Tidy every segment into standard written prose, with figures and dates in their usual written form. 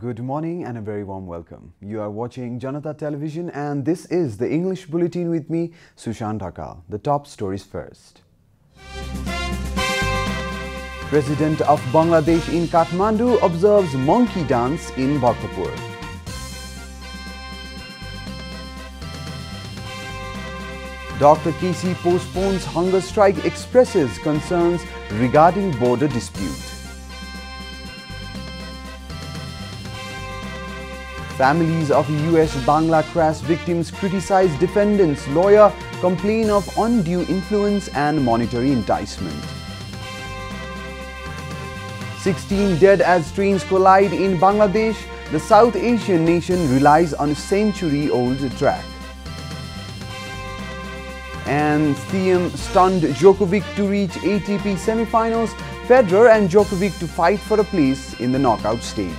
Good morning and a very warm welcome. You are watching Janata Television and this is the English Bulletin with me, Sushant Dhakal. The top stories first. President of Bangladesh in Kathmandu observes monkey dance in Bhaktapur. Dr. Kesey postpones hunger strike, expresses concerns regarding border dispute. Families of US Bangla crash victims criticize defendant's lawyer, complain of undue influence and monetary enticement. 16 dead as trains collide in Bangladesh. The South Asian nation relies on a century-old track. And Thiem stunned Djokovic to reach ATP semi-finals. Federer and Djokovic to fight for a place in the knockout stage.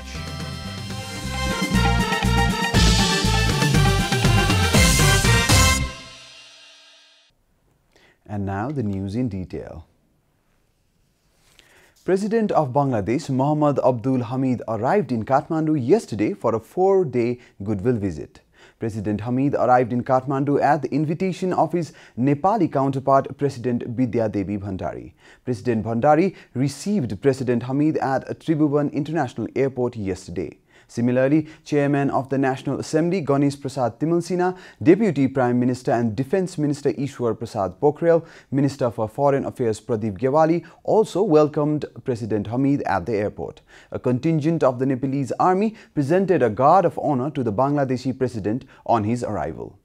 And now the news in detail. President of Bangladesh, Mohammad Abdul Hamid, arrived in Kathmandu yesterday for a 4-day goodwill visit. President Hamid arrived in Kathmandu at the invitation of his Nepali counterpart, President Bidya Devi Bhandari. President Bhandari received President Hamid at Tribhuvan International Airport yesterday. Similarly, Chairman of the National Assembly Ganesh Prasad Timalsina, Deputy Prime Minister and Defence Minister Ishwar Prasad Pokhrel, Minister for Foreign Affairs Pradeep Gyawali also welcomed President Hamid at the airport. A contingent of the Nepalese army presented a guard of honour to the Bangladeshi President on his arrival.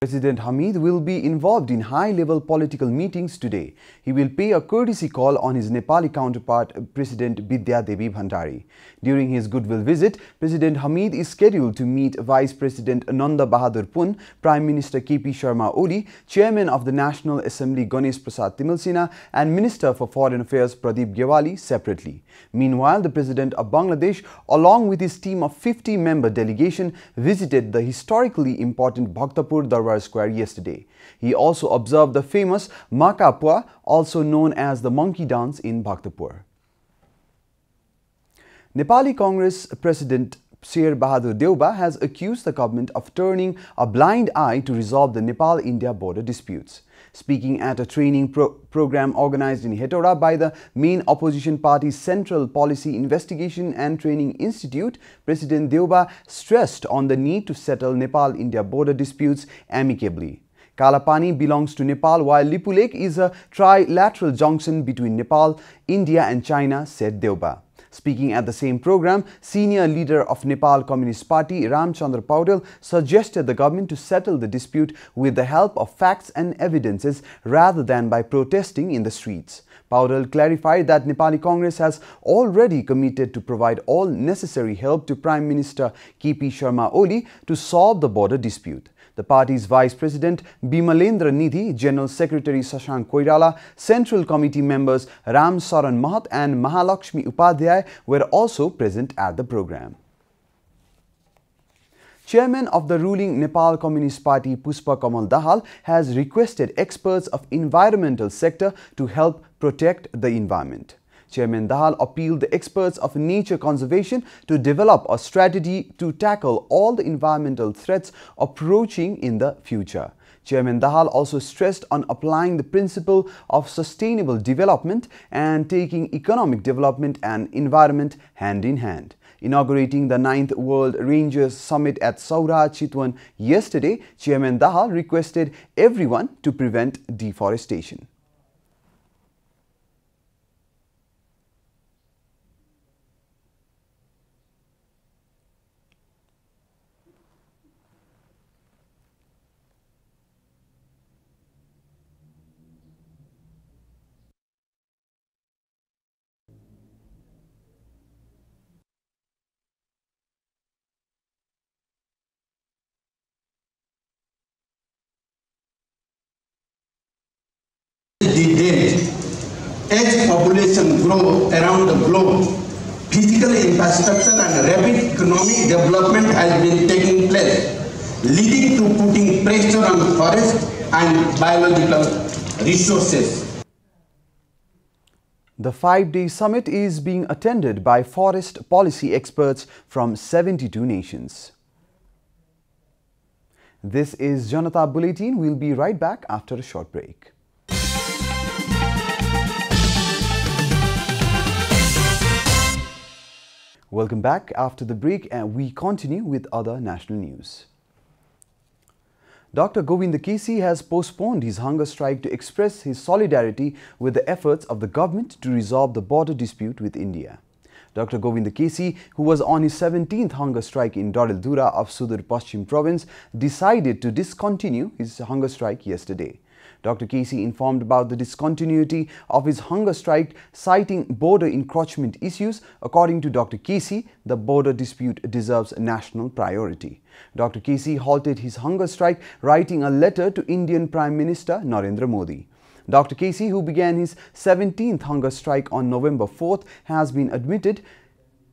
President Hamid will be involved in high-level political meetings today. He will pay a courtesy call on his Nepali counterpart, President Bidya Devi Bhandari. During his goodwill visit, President Hamid is scheduled to meet Vice President Nanda Bahadur Pun, Prime Minister KP Sharma Oli, Chairman of the National Assembly Ganesh Prasad Timalsina and Minister for Foreign Affairs Pradeep Gyawali separately. Meanwhile, the President of Bangladesh, along with his team of 50-member delegation, visited the historically important Bhaktapur Darbar Square yesterday. He also observed the famous Makapua, also known as the monkey dance in Bhaktapur. Nepali Congress President Sher Bahadur Deuba has accused the government of turning a blind eye to resolve the Nepal-India border disputes. Speaking at a training program organized in Hetauda by the main opposition party's Central Policy Investigation and Training Institute, President Deuba stressed on the need to settle Nepal-India border disputes amicably. Kalapani belongs to Nepal while Lipulek is a trilateral junction between Nepal, India and China, said Deuba. Speaking at the same program, senior leader of Nepal Communist Party, Ramchandra Paudel, suggested the government to settle the dispute with the help of facts and evidences rather than by protesting in the streets. Paudel clarified that Nepali Congress has already committed to provide all necessary help to Prime Minister KP Sharma Oli to solve the border dispute. The party's Vice President Bimalendra Nidhi, General Secretary Shashank Koirala, Central Committee members Ram Saran Mahat and Mahalakshmi Upadhyay were also present at the program. Chairman of the ruling Nepal Communist Party Puspa Kamal Dahal has requested experts of environmental sector to help protect the environment. Chairman Dahal appealed the experts of nature conservation to develop a strategy to tackle all the environmental threats approaching in the future. Chairman Dahal also stressed on applying the principle of sustainable development and taking economic development and environment hand in hand. Inaugurating the 9th World Rangers Summit at Saura Chitwan yesterday, Chairman Dahal requested everyone to prevent deforestation. As population grow around the globe, physical infrastructure and rapid economic development has been taking place, leading to putting pressure on forest and biological resources. The 5-day summit is being attended by forest policy experts from 72 nations. This is Janata Bulletin. We'll be right back after a short break. Welcome back after the break, and we continue with other national news. Dr. Govind Kesi has postponed his hunger strike to express his solidarity with the efforts of the government to resolve the border dispute with India. Dr. Govind Kesi, who was on his 17th hunger strike in Doreldura of Sudur Paschim province, decided to discontinue his hunger strike yesterday. Dr. Kesi informed about the discontinuity of his hunger strike, citing border encroachment issues. According to Dr. Kesi, the border dispute deserves national priority. Dr. Kesi halted his hunger strike, writing a letter to Indian Prime Minister Narendra Modi. Dr. Kesi, who began his 17th hunger strike on November 4th, has been admitted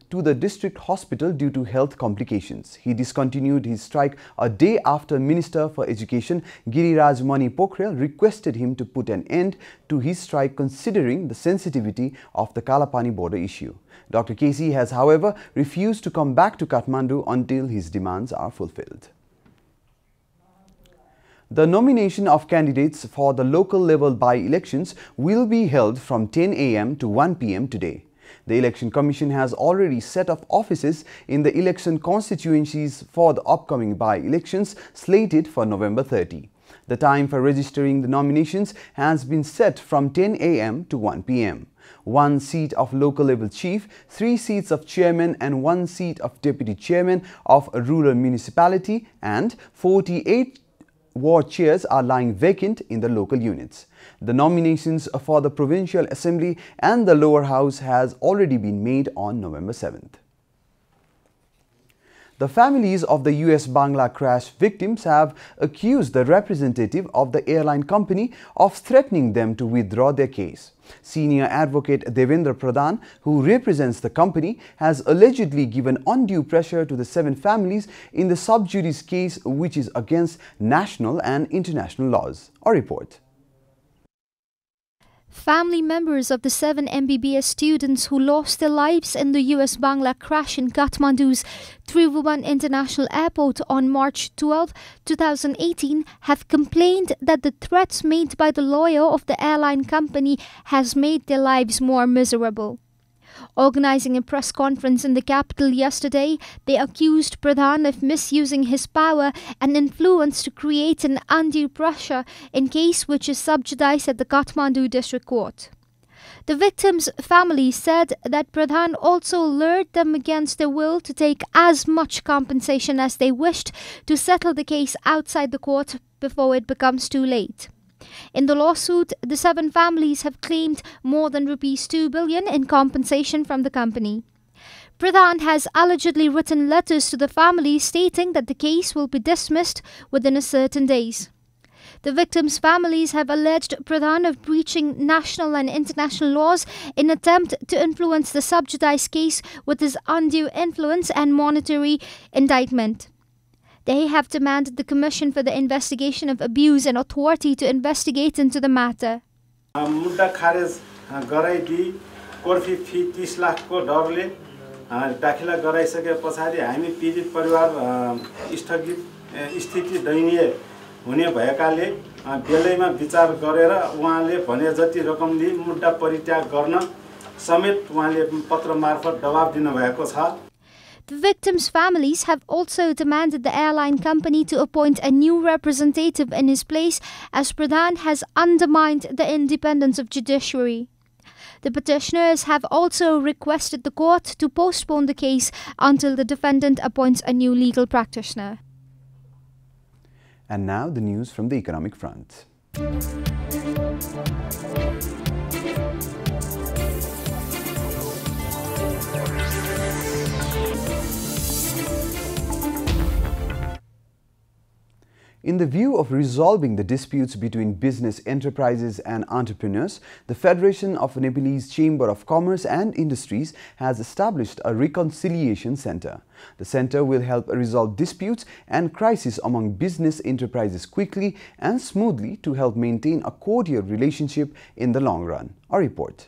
to the district hospital due to health complications. He discontinued his strike a day after Minister for Education Giriraj Mani Pokhriyal requested him to put an end to his strike considering the sensitivity of the Kalapani border issue. Dr. Kesi has, however, refused to come back to Kathmandu until his demands are fulfilled. The nomination of candidates for the local level by-elections will be held from 10 a.m. to 1 p.m. today. The Election Commission has already set up offices in the election constituencies for the upcoming by-elections slated for November 30. The time for registering the nominations has been set from 10 a.m. to 1 p.m. 1 seat of local level chief, 3 seats of chairman and 1 seat of deputy chairman of a rural municipality, and 48 ward chairs are lying vacant in the local units. The nominations for the Provincial Assembly and the lower house has already been made on November 7th. The families of the US Bangla crash victims have accused the representative of the airline company of threatening them to withdraw their case. Senior advocate Devendra Pradhan, who represents the company, has allegedly given undue pressure to the 7 families in the sub judice case, which is against national and international laws. A report. Family members of the 7 MBBS students who lost their lives in the US Bangla crash in Kathmandu's Tribhuvan International Airport on March 12, 2018 have complained that the threats made by the lawyer of the airline company has made their lives more miserable. Organizing a press conference in the capital yesterday, they accused Pradhan of misusing his power and influence to create an undue pressure in case which is sub judice at the Kathmandu District Court. The victims' family said that Pradhan also lured them against their will to take as much compensation as they wished to settle the case outside the court before it becomes too late. In the lawsuit, the 7 families have claimed more than Rs 2 billion in compensation from the company. Pradhan has allegedly written letters to the families stating that the case will be dismissed within a certain days. The victims' families have alleged Pradhan of breaching national and international laws in an attempt to influence the sub judice case with his undue influence and monetary indictment. They have demanded the Commission for the Investigation of Abuse and Authority to investigate into the matter. मुद्दा खारेज गराइदिई कोर्फी फी 30 लाख को डरले दाखिला गराइसके पछाडी हामी पीडित परिवार स्थगित स्थिति दयनीय हुने भएकाले बेलैमा विचार गरेर उहाँले भने जति रकम दिई मुद्दा परित्याग गर्न समेत उहाँले पत्र मार्फत दबाब दिनु भएको छ. The victims' families have also demanded the airline company to appoint a new representative in his place, as Pradhan has undermined the independence of judiciary. The petitioners have also requested the court to postpone the case until the defendant appoints a new legal practitioner. And now the news from the economic front. In the view of resolving the disputes between business enterprises and entrepreneurs, the Federation of Nepalese Chamber of Commerce and Industries has established a reconciliation center. The center will help resolve disputes and crises among business enterprises quickly and smoothly to help maintain a cordial relationship in the long run. A report.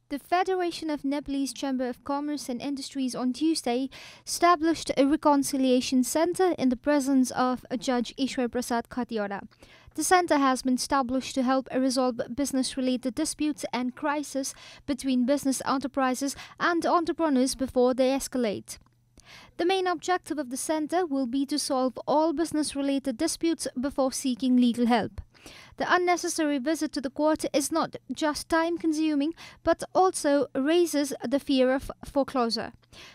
The Federation of Nepalese Chamber of Commerce and Industries on Tuesday established a reconciliation center in the presence of Judge Ishwar Prasad Khatiwada. The center has been established to help resolve business-related disputes and crises between business enterprises and entrepreneurs before they escalate. The main objective of the center will be to solve all business-related disputes before seeking legal help. The unnecessary visit to the court is not just time-consuming, but also raises the fear of foreclosure.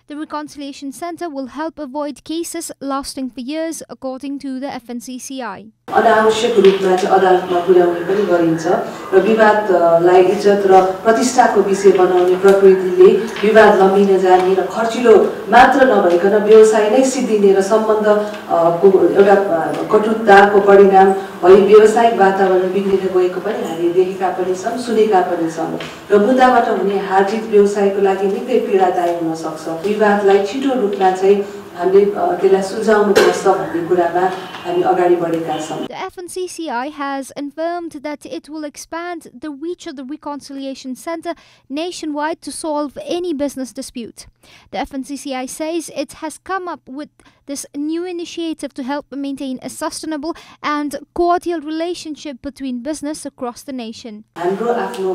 The Reconciliation Center will help avoid cases lasting for years, according to the FNCCI. अनावश्यक रूपमा चाहिँ अदालतमा पुर्याउने पनि गरिन्छ र विवादलाई इज्जत र प्रतिष्ठाको विषय बनाउने प्रकृतिले विवाद लम्बिन जाने र खर्चिलो मात्र नभइकन व्यवसाय नै सिद्धिने र सम्बन्धको एउटा कटुताको परिणाम भई व्यावसायिक वातावरण बिग्रिन गएको पनि हामी देखेका पनि छौं सुनेका पनि छौं र मुद्दाबाट हुने हारजित व्यवसायको लागि निकै पीडादायी हुन सक्छ विवादलाई छिटो रूपमा चाहिँ हामीले त्यसलाई सुल्झाउनु पर्छ भन्ने कुरामा हामी अगाडि बढेका छौं. The FNCCI has confirmed that it will expand the reach of the Reconciliation Center nationwide to solve any business dispute. The FNCCI says it has come up with this new initiative to help maintain a sustainable and cordial relationship between business across the nation. हाम्रो आफ्नो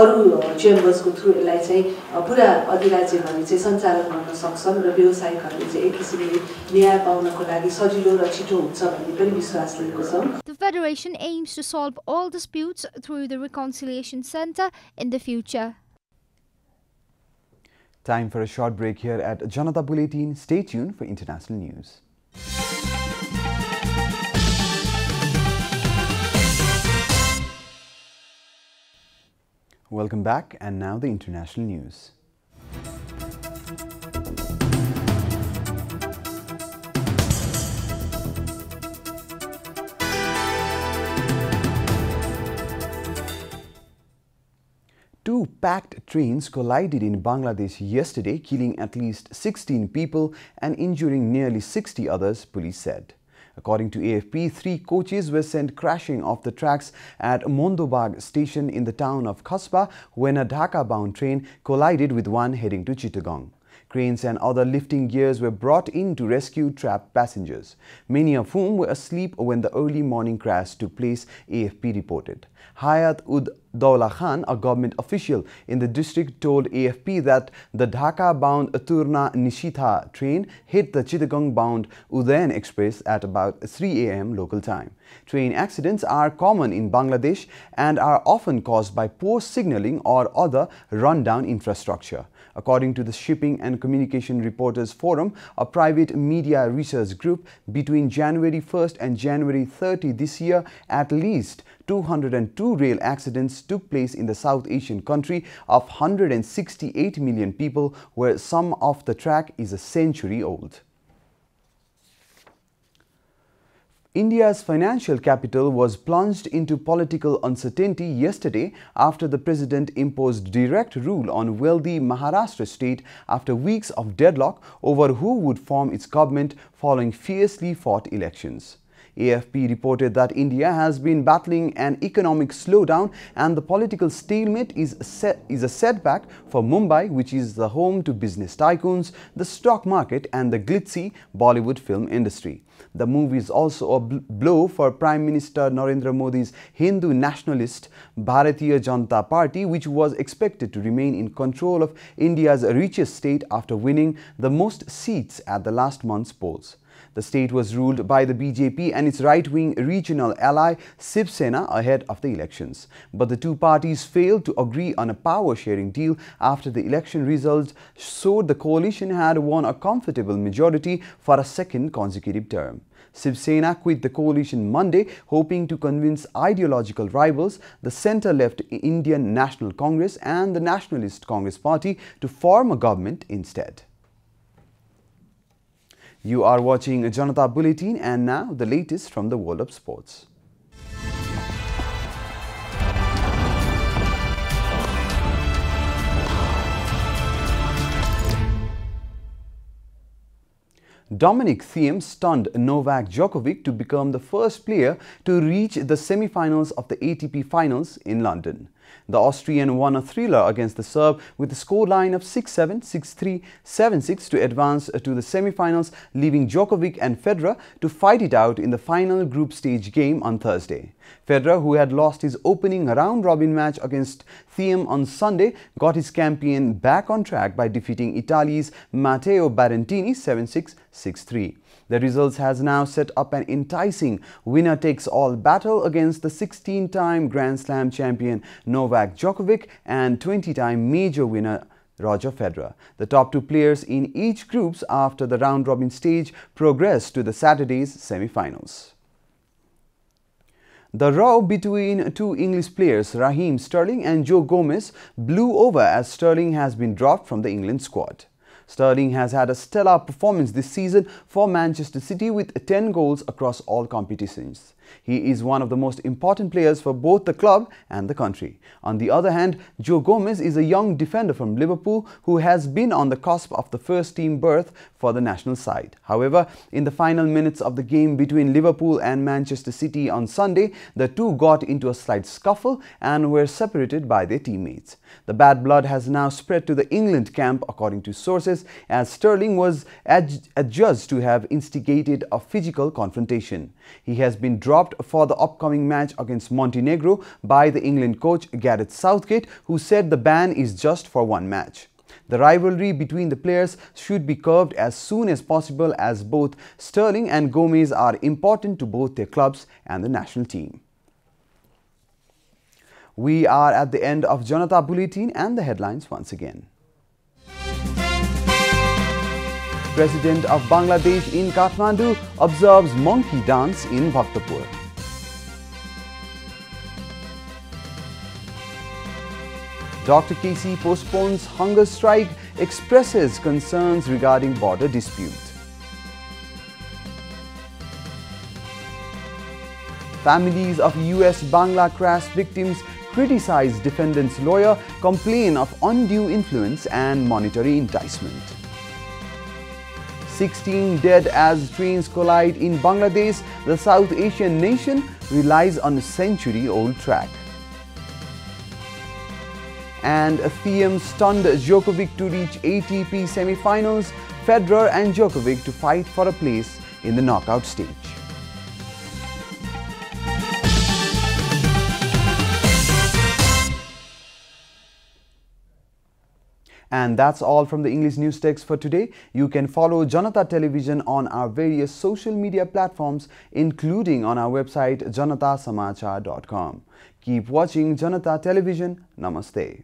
अरु चेम्बर्सको through यसलाई चाहिँ पुरा अधिराज्यभरि चाहिँ सञ्चालन गर्न सक्छन् र व्यवसायिकहरूले चाहिँ एक किसिमले न्याय पाउनको लागि सजिलो र छिटो हुन्छ भन्ने पनि विश्वास लिएको छौं. The Federation aims to solve all disputes through the Reconciliation Center in the future. Time for a short break here at Janata Bulletin. Stay tuned for international news. Welcome back, and now the international news. Two packed trains collided in Bangladesh yesterday, killing at least 16 people and injuring nearly 60 others, police said. According to AFP, 3 coaches were sent crashing off the tracks at Mondobag station in the town of Kasba when a Dhaka-bound train collided with one heading to Chittagong. Cranes and other lifting gears were brought in to rescue trapped passengers, many of whom were asleep when the early morning crash took place, AFP reported. Hayat Ud Daula Khan, a government official in the district, told AFP that the Dhaka-bound Turna Nishitha train hit the Chittagong-bound Udayan Express at about 3 a.m. local time. Train accidents are common in Bangladesh and are often caused by poor signaling or other run-down infrastructure. According to the Shipping and Communication Reporters Forum, a private media research group, between January 1st and January 30 this year, at least 202 rail accidents took place in the South Asian country of 168 million people, where some of the track is a century old. India's financial capital was plunged into political uncertainty yesterday after the president imposed direct rule on wealthy Maharashtra state after weeks of deadlock over who would form its government following fiercely fought elections. AFP reported that India has been battling an economic slowdown and the political stalemate is a setback for Mumbai, which is the home to business tycoons, the stock market and the glitzy Bollywood film industry. The move is also a blow for Prime Minister Narendra Modi's Hindu nationalist Bharatiya Janata Party, which was expected to remain in control of India's richest state after winning the most seats at the last month's polls. The state was ruled by the BJP and its right-wing regional ally Shiv Sena ahead of the elections. But the two parties failed to agree on a power-sharing deal after the election results showed the coalition had won a comfortable majority for a second consecutive term. Shiv Sena quit the coalition Monday, hoping to convince ideological rivals, the centre-left Indian National Congress and the Nationalist Congress Party, to form a government instead. You are watching Janata Bulletin, and now the latest from the world of sports. Dominic Thiem stunned Novak Djokovic to become the first player to reach the semi-finals of the ATP Finals in London. The Austrian won a thriller against the Serb with a scoreline of 6-7, 6-3, 7-6 to advance to the semi-finals, leaving Djokovic and Federer to fight it out in the final group stage game on Thursday. Federer, who had lost his opening round-robin match against Thiem on Sunday, got his campaign back on track by defeating Italy's Matteo Berrettini 7-6, 6-3. The results has now set up an enticing winner-takes-all battle against the 16-time Grand Slam champion Novak Djokovic and 20-time major winner Roger Federer. The top two players in each groups after the round-robin stage progressed to the Saturday's semi-finals. The row between two English players, Raheem Sterling and Joe Gomez, blew over as Sterling has been dropped from the England squad. Sterling has had a stellar performance this season for Manchester City with 10 goals across all competitions. He is one of the most important players for both the club and the country. On the other hand, Joe Gomez is a young defender from Liverpool who has been on the cusp of the first-team berth for the national side. However, in the final minutes of the game between Liverpool and Manchester City on Sunday, the two got into a slight scuffle and were separated by their teammates. The bad blood has now spread to the England camp, according to sources, as Sterling was adjudged to have instigated a physical confrontation. He has been dropped for the upcoming match against Montenegro by the England coach Gareth Southgate, who said the ban is just for one match. The rivalry between the players should be curbed as soon as possible, as both Sterling and Gomez are important to both their clubs and the national team. We are at the end of Janata Bulletin, and the headlines once again. President of Bangladesh in Kathmandu observes monkey dance in Bhaktapur. Dr. KC postpones hunger strike, expresses concerns regarding border dispute. Families of US Bangla crash victims criticize defendant's lawyer, complain of undue influence and monetary enticement. 16 dead as trains collide in Bangladesh. The South Asian nation relies on a century-old track. And Thiem stunned Djokovic to reach ATP semi-finals. Federer and Djokovic to fight for a place in the knockout stage. And that's all from the English news text for today. You can follow Janata Television on our various social media platforms, including on our website janatasamachar.com. Keep watching Janata Television. Namaste.